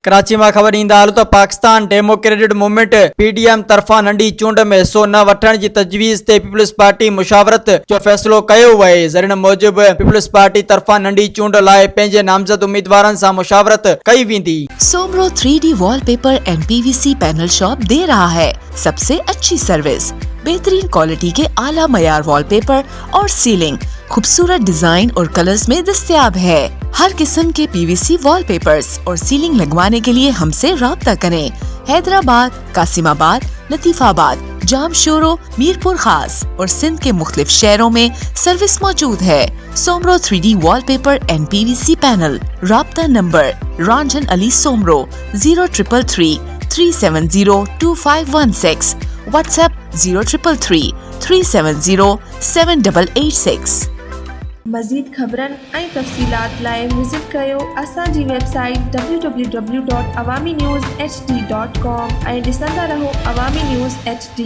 कराची में खबर ईंदा हाल तो पाकिस्तान डेमोक्रेटिक मूवमेंट PDM तरफा नंढी चूंड में हिस्सो न वठण जी तजवीज़ ते पीपल्स पार्टी मुशावरत जो फैसलो कयो वए। ज़रियन मूजिब पीपल्स पार्टी तरफा नंढी चूंड लाइ पंहिंजे नामज़द उम्मीदवारनि सां मुशावरत कई वेंदी। Soomro 3D wallpaper and PVC panel shop दे रहा है सबसे अच्छी सर्विस, बेहतरीन क्वालिटी के आला मयार वॉलपेपर और सीलिंग खूबसूरत डिजाइन और कलर्स में दस्तयाब है। हर किस्म के PVC वॉलपेपर्स और सीलिंग लगवाने के लिए हमसे राब्ता करें। हैदराबाद, कासिमाबाद, लतीफाबाद, जामशोरो, मीरपुर खास और सिंध के मुख्तलिफ शहरों में सर्विस मौजूद है। Soomro 3D wallpaper and PVC panel. राब्ता नंबर रंजन अली सोमरो 0333 370 2516, WhatsApp 0333 370 7886। मज़ीद ख़बरनि ऐं तफ़सीलात लाइ विज़िट कयो असांजी वेबसाइट www.awamiNewsHD.com ऐं ॾिसंदा रहो अवामी न्यूज़ HD।